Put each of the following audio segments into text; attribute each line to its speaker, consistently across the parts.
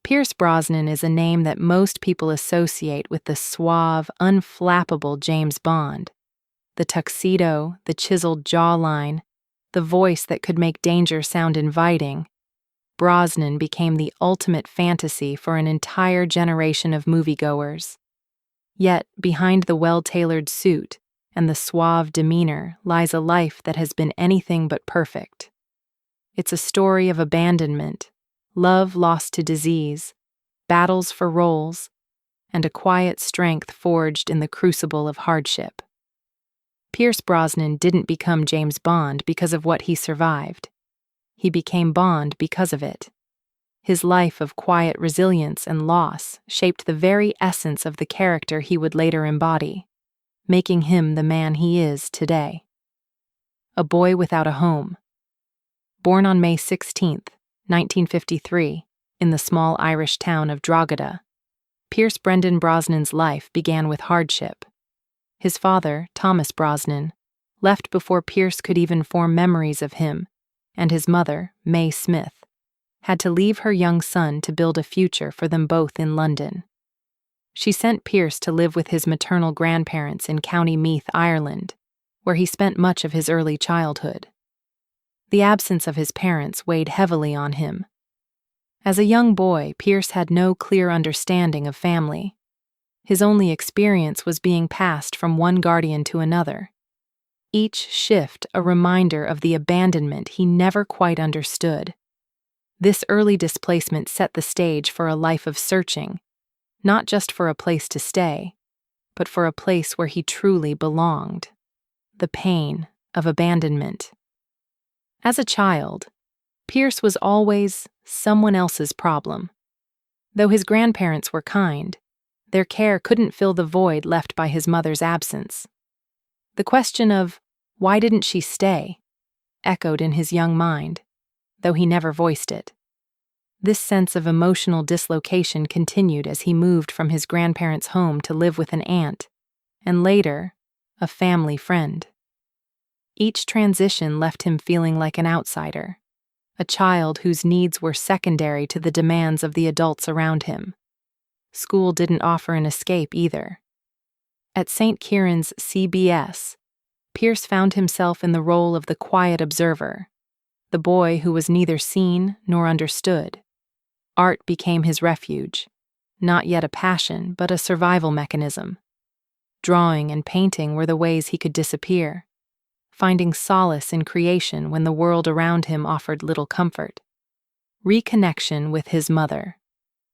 Speaker 1: Pierce Brosnan is a name that most people associate with the suave, unflappable James Bond. The tuxedo, the chiseled jawline, the voice that could make danger sound inviting. Brosnan became the ultimate fantasy for an entire generation of moviegoers. Yet, behind the well-tailored suit and the suave demeanor lies a life that has been anything but perfect. It's a story of abandonment, love lost to disease, battles for roles, and a quiet strength forged in the crucible of hardship. Pierce Brosnan didn't become James Bond because of what he survived. He became Bond because of it. His life of quiet resilience and loss shaped the very essence of the character he would later embody, making him the man he is today. A boy without a home. Born on May 16, 1953, in the small Irish town of Drogheda, Pierce Brendan Brosnan's life began with hardship. His father, Thomas Brosnan, left before Pierce could even form memories of him, and his mother, May Smith, had to leave her young son to build a future for them both in London. She sent Pierce to live with his maternal grandparents in County Meath, Ireland, where he spent much of his early childhood. The absence of his parents weighed heavily on him. As a young boy, Pierce had no clear understanding of family. His only experience was being passed from one guardian to another, each shift a reminder of the abandonment he never quite understood. This early displacement set the stage for a life of searching, not just for a place to stay, but for a place where he truly belonged. The pain of abandonment. As a child, Pierce was always someone else's problem. Though his grandparents were kind, their care couldn't fill the void left by his mother's absence. The question of, why didn't she stay, echoed in his young mind, though he never voiced it. This sense of emotional dislocation continued as he moved from his grandparents' home to live with an aunt, and later, a family friend. Each transition left him feeling like an outsider, a child whose needs were secondary to the demands of the adults around him. School didn't offer an escape either. At St. Kieran's CBS, Pierce found himself in the role of the quiet observer, the boy who was neither seen nor understood. Art became his refuge, not yet a passion, but a survival mechanism. Drawing and painting were the ways he could disappear, finding solace in creation when the world around him offered little comfort. Reconnection with his mother.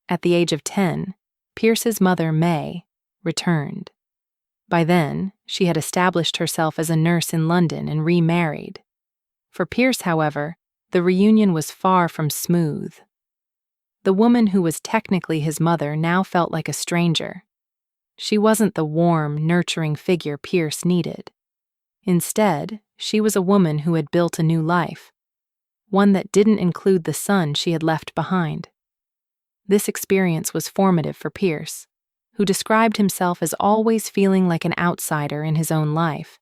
Speaker 1: At the age of 10, Pierce's mother, May, returned. By then, she had established herself as a nurse in London and remarried. For Pierce, however, the reunion was far from smooth. The woman who was technically his mother now felt like a stranger. She wasn't the warm, nurturing figure Pierce needed. Instead, she was a woman who had built a new life, one that didn't include the son she had left behind. This experience was formative for Pierce, who described himself as always feeling like an outsider in his own life.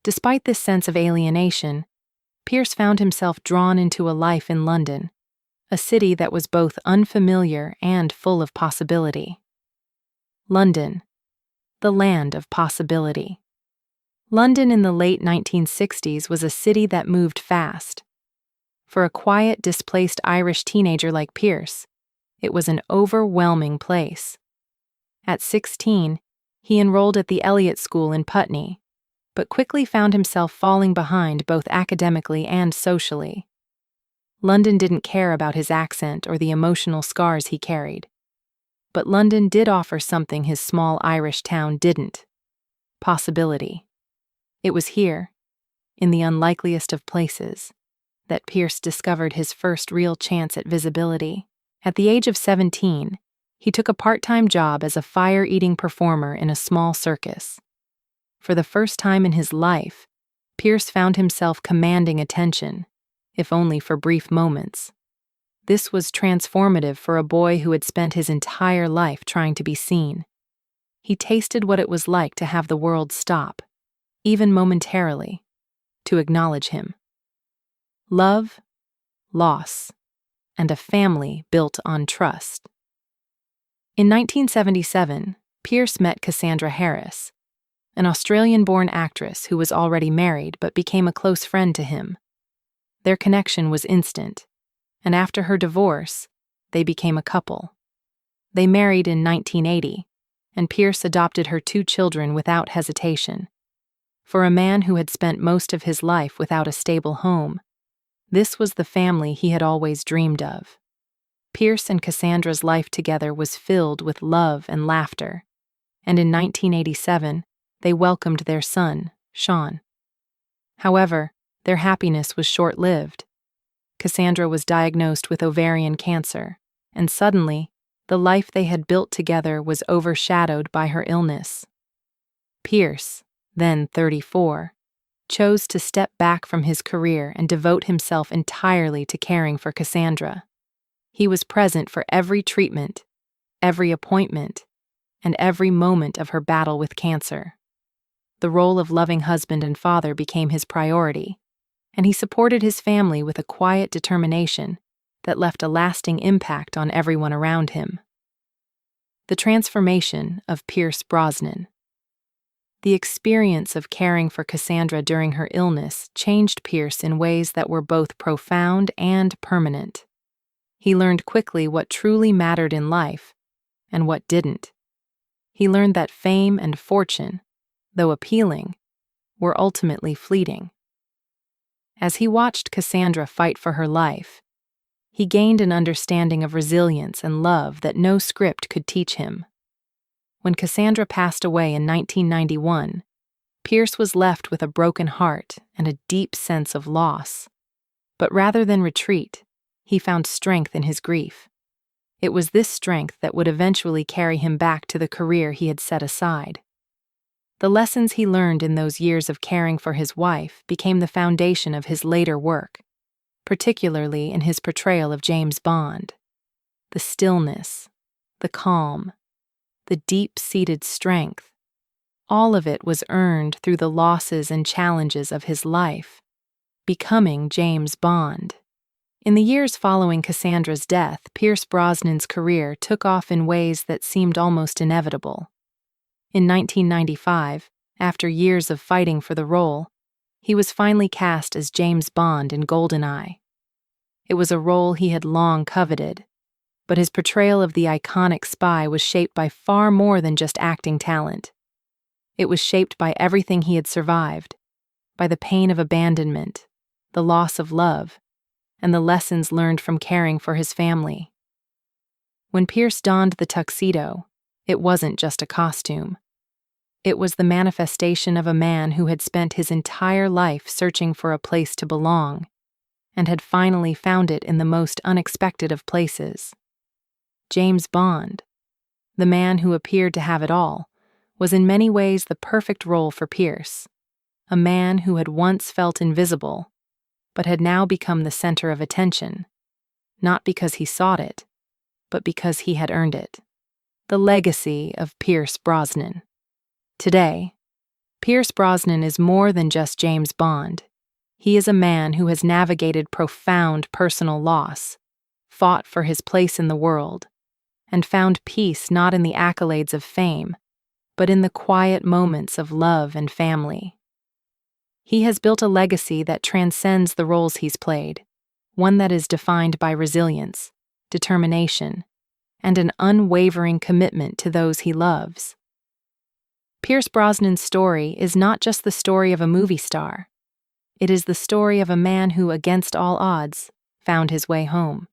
Speaker 1: Despite this sense of alienation, Pierce found himself drawn into a life in London, a city that was both unfamiliar and full of possibility. London, the land of possibility. London in the late 1960s was a city that moved fast. For a quiet, displaced Irish teenager like Pierce, it was an overwhelming place. At 16, he enrolled at the Elliott School in Putney, but quickly found himself falling behind both academically and socially. London didn't care about his accent or the emotional scars he carried. But London did offer something his small Irish town didn't: possibility. It was here, in the unlikeliest of places, that Pierce discovered his first real chance at visibility. At the age of 17, he took a part-time job as a fire-eating performer in a small circus. For the first time in his life, Pierce found himself commanding attention, if only for brief moments. This was transformative for a boy who had spent his entire life trying to be seen. He tasted what it was like to have the world stop, even momentarily, to acknowledge him. Love, loss, and a family built on trust. In 1977, Pierce met Cassandra Harris, an Australian-born actress who was already married but became a close friend to him. Their connection was instant, and after her divorce, they became a couple. They married in 1980, and Pierce adopted her 2 children without hesitation. For a man who had spent most of his life without a stable home, this was the family he had always dreamed of. Pierce and Cassandra's life together was filled with love and laughter, and in 1987, they welcomed their son, Sean. However, their happiness was short-lived. Cassandra was diagnosed with ovarian cancer, and suddenly, the life they had built together was overshadowed by her illness. Pierce, then 34, chose to step back from his career and devote himself entirely to caring for Cassandra. He was present for every treatment, every appointment, and every moment of her battle with cancer. The role of loving husband and father became his priority, and he supported his family with a quiet determination that left a lasting impact on everyone around him. The transformation of Pierce Brosnan. The experience of caring for Cassandra during her illness changed Pierce in ways that were both profound and permanent. He learned quickly what truly mattered in life and what didn't. He learned that fame and fortune, though appealing, were ultimately fleeting. As he watched Cassandra fight for her life, he gained an understanding of resilience and love that no script could teach him. When Cassandra passed away in 1991, Pierce was left with a broken heart and a deep sense of loss. But rather than retreat, he found strength in his grief. It was this strength that would eventually carry him back to the career he had set aside. The lessons he learned in those years of caring for his wife became the foundation of his later work, particularly in his portrayal of James Bond. The stillness, the calm, the deep-seated strength, all of it was earned through the losses and challenges of his life, becoming James Bond. In the years following Cassandra's death, Pierce Brosnan's career took off in ways that seemed almost inevitable. In 1995, after years of fighting for the role, he was finally cast as James Bond in GoldenEye. It was a role he had long coveted, but his portrayal of the iconic spy was shaped by far more than just acting talent. It was shaped by everything he had survived, by the pain of abandonment, the loss of love, and the lessons learned from caring for his family. When Pierce donned the tuxedo, it wasn't just a costume. It was the manifestation of a man who had spent his entire life searching for a place to belong, and had finally found it in the most unexpected of places. James Bond, the man who appeared to have it all, was in many ways the perfect role for Pierce, a man who had once felt invisible, but had now become the center of attention, not because he sought it, but because he had earned it. The legacy of Pierce Brosnan. Today, Pierce Brosnan is more than just James Bond. He is a man who has navigated profound personal loss, fought for his place in the world, and found peace not in the accolades of fame, but in the quiet moments of love and family. He has built a legacy that transcends the roles he's played, one that is defined by resilience, determination, and an unwavering commitment to those he loves. Pierce Brosnan's story is not just the story of a movie star. It is the story of a man who, against all odds, found his way home.